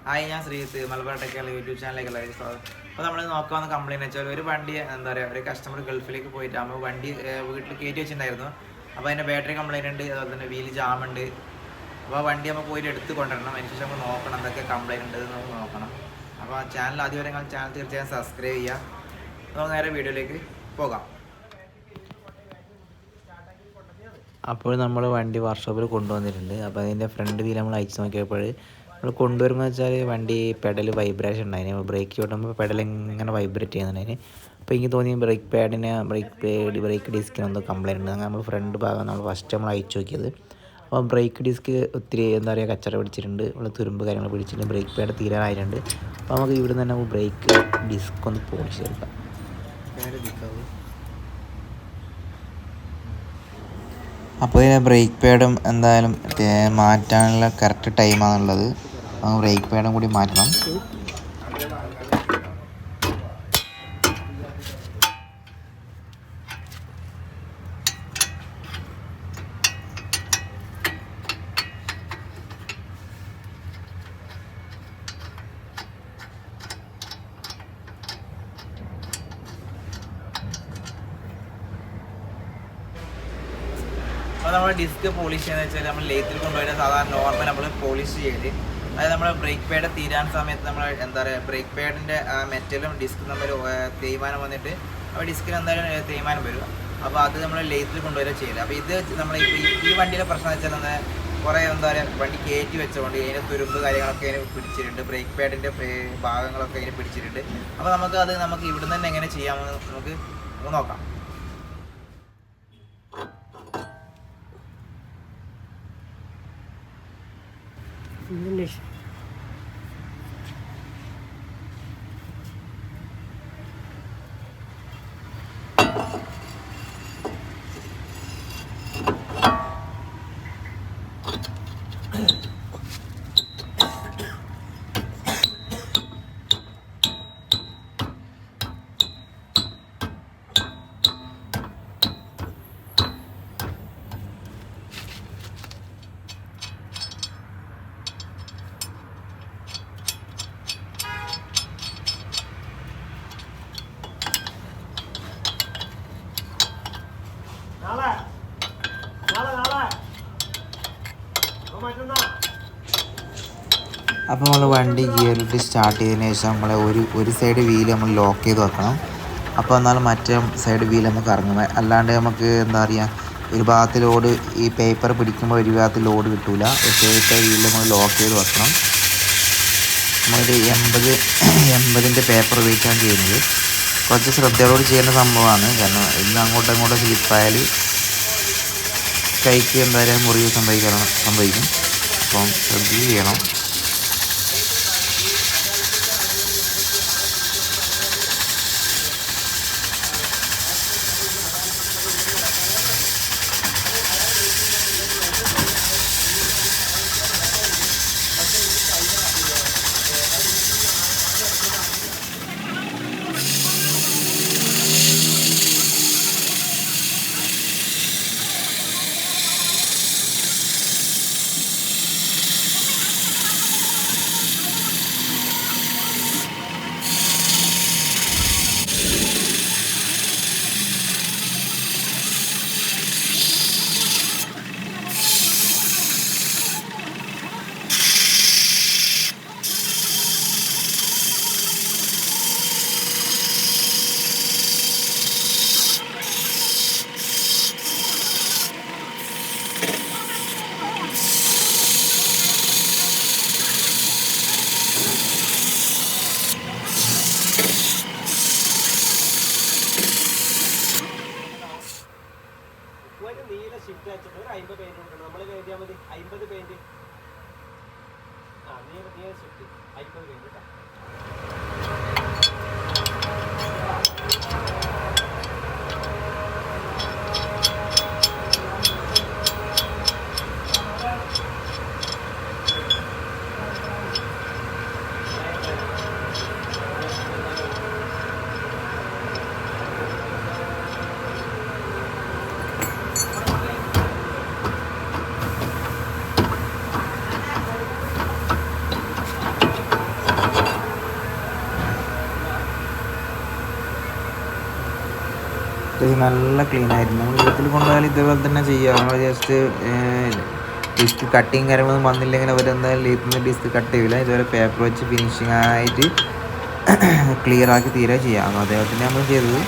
Hi, ഞാൻ Sreejith Malabar ടെക്കുള്ള YouTube ചാനലിലേക്ക് എല്ലാവരും സ്വാഗതം. അപ്പോൾ നമ്മൾ നോക്കാവുന്ന കംപ്ലയിൻറ്റ് വെച്ചാൽ ഒരു വണ്ടി എന്താ പറയുക, ഒരു കസ്റ്റമർ ഗൾഫിലേക്ക് പോയിട്ട് നമ്മൾ വണ്ടി വീട്ടിൽ കയറ്റി വെച്ചിട്ടുണ്ടായിരുന്നു. അപ്പോൾ അതിൻ്റെ ബാറ്ററി കംപ്ലയിൻ്റ് ഉണ്ട്, അതുപോലെ തന്നെ വീല് ജാമുണ്ട്. അപ്പോൾ ആ വണ്ടി നമ്മൾ പോയിട്ട് എടുത്ത് കൊണ്ടുവരണം. അതിന് ശേഷം നമ്മൾ നോക്കണം എന്തൊക്കെ കംപ്ലയിൻ്റ് ഉണ്ട് എന്ന് നമുക്ക് നോക്കണം. അപ്പോൾ ആ ചാനൽ ആദ്യം വരെ ചാനൽ തീർച്ചയായും സബ്സ്ക്രൈബ് ചെയ്യുക. നമുക്ക് നേരെ വീഡിയോയിലേക്ക് പോകാം. അപ്പോൾ നമ്മൾ വണ്ടി വർക്ക്ഷോപ്പിൽ കൊണ്ടുവന്നിട്ടുണ്ട്. അപ്പോൾ അതിൻ്റെ ഫ്രണ്ട് വീൽ നമ്മൾ അയച്ചു നോക്കിയപ്പോൾ നമ്മൾ കൊണ്ടുവരുമ്പോൾ വെച്ചാൽ വണ്ടി പെഡൽ വൈബ്രേഷൻ ഉണ്ടായിന്. ബ്രേക്ക് ചോട്ടുമ്പോൾ പെഡൽ ഇങ്ങനെ വൈബ്രേറ്റ് ചെയ്യുന്നുണ്ടായിന്. അപ്പോൾ എനിക്ക് തോന്നി ബ്രേക്ക് ഡിസ്കിന് എന്തോ കംപ്ലയിൻ്റ് ഉണ്ട്. അങ്ങനെ നമ്മൾ ഫ്രണ്ട് ഭാഗം ഫസ്റ്റ് നമ്മൾ അയച്ചു നോക്കിയത്. അപ്പോൾ ബ്രേക്ക് ഡിസ്ക് ഒത്തിരി എന്താ പറയുക കച്ചറ പിടിച്ചിട്ടുണ്ട്, തുരുമ്പ് കാര്യങ്ങൾ പിടിച്ചിട്ടുണ്ട്, ബ്രേക്ക് പാഡ് തീരാനായിട്ടുണ്ട്. അപ്പോൾ നമുക്ക് ഇവിടെ നിന്ന് തന്നെ ബ്രേക്ക് ഡിസ്ക് ഒന്ന് പോളിഷ് ചെയ്തെടുക്കാം. അപ്പോൾ ഇതിന് ബ്രേക്ക് പാഡും എന്തായാലും മാറ്റാനുള്ള കറക്റ്റ് ടൈമാണുള്ളത്. ബ്രേക്ക് പാഡും കൂടി മാറ്റണം. അപ്പോൾ നമ്മൾ ഡിസ്ക് പോളിഷ് ചെയ്യുന്നത് വെച്ചാൽ നമ്മൾ ലേത്തിൽ കൊണ്ടുപോയിട്ട് സാധാരണ നോർമൽ നമ്മൾ പോളിഷ് ചെയ്ത്, അതായത് നമ്മൾ ബ്രേക്ക് പാഡ് തീരാൻ സമയത്ത് നമ്മൾ എന്താ പറയുക ബ്രേക്ക് പാഡിൻ്റെ മെറ്റലും ഡിസ്ക് തമ്മിൽ തേയ്മാനം വന്നിട്ട് അപ്പോൾ ഡിസ്കിന് എന്തായാലും തേയ്മാനം വരും. അപ്പോൾ അത് നമ്മൾ ലേത്തിൽ കൊണ്ടുവരിക ചെയ്യില്ല. അപ്പോൾ ഇത് നമ്മൾ ഈ വണ്ടിയുടെ പ്രശ്നം വെച്ചാൽ കുറേ എന്താ പറയുക വണ്ടി കയറ്റി വെച്ചുകൊണ്ട് അതിൻ്റെ തുരുമ്പ് കാര്യങ്ങളൊക്കെ അതിന് പിടിച്ചിട്ടുണ്ട്, ബ്രേക്ക് പാഡിൻ്റെ ഭാഗങ്ങളൊക്കെ അതിന് പിടിച്ചിട്ടുണ്ട്. അപ്പോൾ നമുക്ക് ഇവിടുന്ന് തന്നെ എങ്ങനെ ചെയ്യാമെന്ന് നമുക്ക് നോക്കാം. English. അപ്പോൾ നമ്മൾ വണ്ടി ഗിയറിട്ട് സ്റ്റാർട്ട് ചെയ്തതിന് ശേഷം നമ്മൾ ഒരു സൈഡ് വീല് നമ്മൾ ലോക്ക് ചെയ്ത് വെക്കണം. അപ്പോൾ എന്നാലും മറ്റേ സൈഡ് വീല് നമുക്ക് ഇറങ്ങുന്നത്, അല്ലാണ്ട് നമുക്ക് എന്താ പറയുക ഒരു ഭാഗത്ത് ലോഡ് ഈ പേപ്പർ പിടിക്കുമ്പോൾ ഒരു ഭാഗത്ത് ലോഡ് കിട്ടില്ല. ഒരു സൈഡത്തെ വീല് നമ്മൾ ലോക്ക് ചെയ്ത് വെക്കണം. നമ്മളൊരു 80 പേപ്പർ ഉപയോഗിച്ചാണ് ചെയ്യുന്നത്. കുറച്ച് ശ്രദ്ധയോട് ചെയ്യേണ്ട സംഭവമാണ്, കാരണം ഇന്ന് അങ്ങോട്ടും ഇങ്ങോട്ടും സ്ലിപ്പായാൽ കൈക്ക് എന്തായാലും മുറിവ് സംഭവിക്കും. അപ്പം ശ്രദ്ധിച്ച് ചെയ്യണം. നീല ഷിഫ്റ്റ് വെച്ചിട്ട് ഒരു 50 പെയിന്റ് കൊടുക്കണം. നമ്മൾ കരുതിയാൽ മതി 50 പെയിന്റ്. നീല ഷിഫ്റ്റ് 50 പെയിന്റ് കേട്ടോ. അത്യാവശ്യം നല്ല ക്ലീൻ ആയിരുന്നു. നമ്മൾ വീട്ടിൽ കൊണ്ടുപോയാൽ ഇതേപോലെ തന്നെ ചെയ്യുക. നമ്മൾ ജസ്റ്റ് ഡിസ്ക് കട്ടിങ് കാര്യങ്ങളൊന്നും വന്നില്ലെങ്കിൽ അവരെന്തായാലും ലീത്തിൽ നിന്ന് ഡിസ്ക് കട്ട് ചെയ്യില്ല. ഇതുപോലെ പേപ്പർ വെച്ച് ഫിനിഷിങ് ആയിട്ട് ക്ലിയർ ആക്കി തീരെ ചെയ്യാം. അതേപോലെ തന്നെ നമ്മൾ ചെയ്തത്.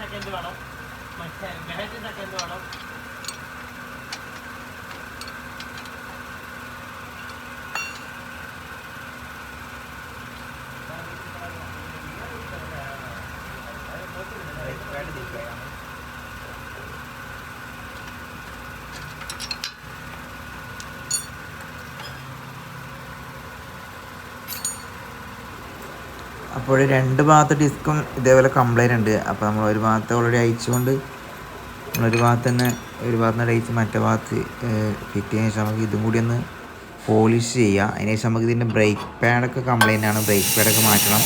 സെക്കൻഡ് വേണം, മറ്റേ ബാറ്റ് സെക്കൻഡ് വേണം. അപ്പോൾ രണ്ട് ഭാഗത്ത് ഡിസ്കും ഇതേപോലെ കംപ്ലൈൻറ്റ് ഉണ്ട്. അപ്പോൾ നമ്മൾ ഒരു ഭാഗത്ത് ഓൾറെഡി അയച്ചുകൊണ്ട് നമ്മളൊരു ഭാഗത്ത് തന്നെ ഒരു ഭാഗത്ത് നിന്ന് അയച്ച് മറ്റേ ഭാഗത്ത് ഫിറ്റ് ചെയ്തതിന് ശേഷം നമുക്ക് ഇതും കൂടി ഒന്ന് പോളിഷ് ചെയ്യുക. അതിന് ശേഷം നമുക്ക് ഇതിൻ്റെ ബ്രേക്ക് പാഡൊക്കെ കംപ്ലൈൻ്റ് ആണ്, ബ്രേക്ക് പാഡൊക്കെ മാറ്റണം.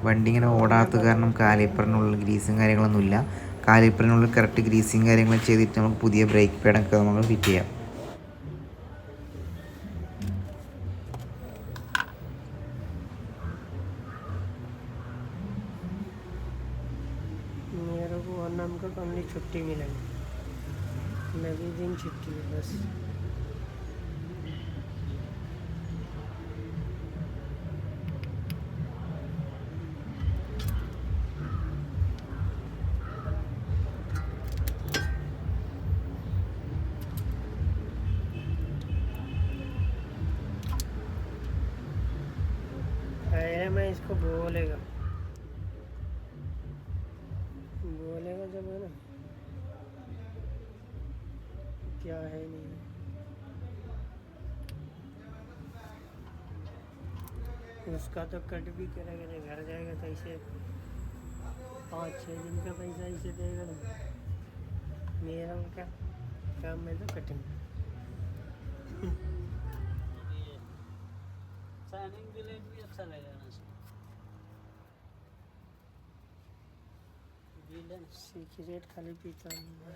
വണ്ടി ഇങ്ങനെ ഓടാത്ത കാരണം കാലിപ്പറിനുള്ളിൽ ഗ്രീസും കാര്യങ്ങളൊന്നുമില്ല. കാലിപ്പറിനുള്ളിൽ കറക്റ്റ് ഗ്രീസിങ് കാര്യങ്ങൾ ചെയ്തിട്ട് നമുക്ക് പുതിയ ബ്രേക്ക് പാഡൊക്കെ നമുക്ക് ഫിറ്റ് ചെയ്യാം. मेरे को और नाम का कंपनी छुट्टी मिलेगी, मैं भी दिन छुट्टी है बस. मैं इसको बोलेगा जब है ना क्या है नहीं। उसका तो कट भी करेगा नहीं, घर जाएगा तो इसे 5-6 दिन का पैसा इसे देगा ना। मेरा क्या काम में तो कटिंग। साइनिंग ब्लेड भी अच्छा लगेगा ना सिगरेट खाली पीता नहीं है।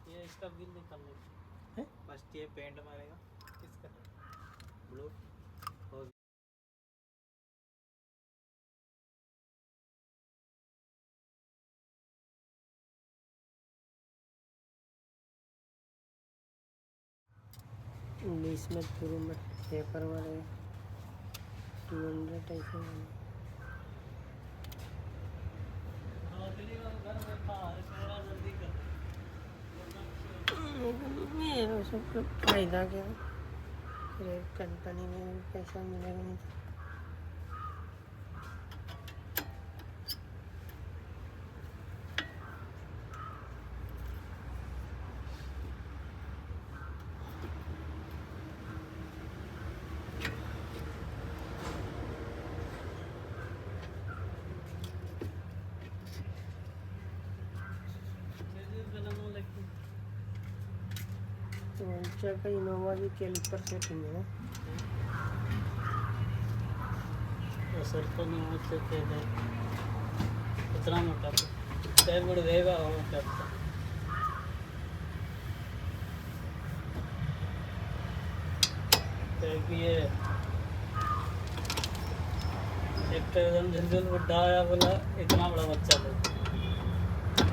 ये इसका बिल निकाल लो। फर्स्ट ये पेंट मारेगा किसका? ब्लू इंग्लिश में शुरू में पेपर वाले 200 टाइप है। मेरा सबको फायदा क्या, कंपनी में पैसा मिलेगा नहीं। तो अच्छा का इनोवा भी कैलिपर सेटिंग है ना। सर तो नहीं होते थे इतना मोटा टायर बड़ रहेगा और करता ये एक तो एकदम झंझल बड़ा आया बोला इतना बड़ा बच्चा था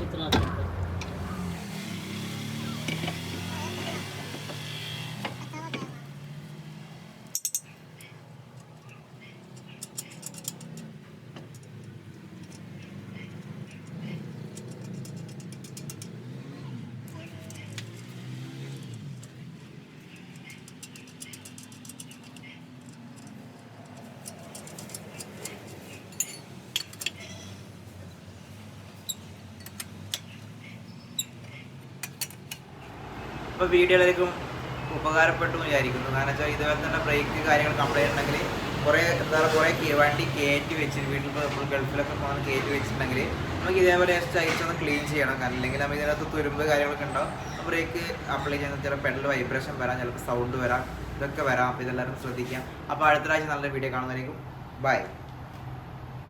इतना छोटा। ഇപ്പോൾ വീഡിയോ എല്ലാവർക്കും ഉപകാരപ്പെട്ടു എന്ന് വിചാരിക്കുന്നു. കാരണം വെച്ചാൽ ഇതുപോലെ തന്നെ ബ്രേക്ക് കാര്യങ്ങൾ കംപ്ലൈൻറ്റ് ഉണ്ടെങ്കിൽ കുറേ വണ്ടി കയറ്റി വെച്ചിട്ട് വീട്ടിൽ നമ്മൾ ഗൾഫിലൊക്കെ പോകുന്ന കയറ്റി വെച്ചിട്ടുണ്ടെങ്കിൽ നമുക്ക് ഇതേപോലെ ജസ്റ്റ് അയച്ചൊന്ന് ക്ലീൻ ചെയ്യണം. കാരണം അല്ലെങ്കിൽ നമ്മൾ ഇതിനകത്ത് തുരുമ്പ് കാര്യങ്ങളൊക്കെ ഉണ്ടാവും. ബ്രേക്ക് അപ്ലൈ ചെയ്യുന്ന ചില പെഡൽ വൈബ്രേഷൻ വരാം, ചിലപ്പോൾ സൗണ്ട് വരാം, ഇതൊക്കെ വരാം. ഇതെല്ലാവരും ശ്രദ്ധിക്കാം. അപ്പോൾ അടുത്ത ആഴ്ച നല്ല വീഡിയോ കാണുന്നതായിരിക്കും. ബൈ.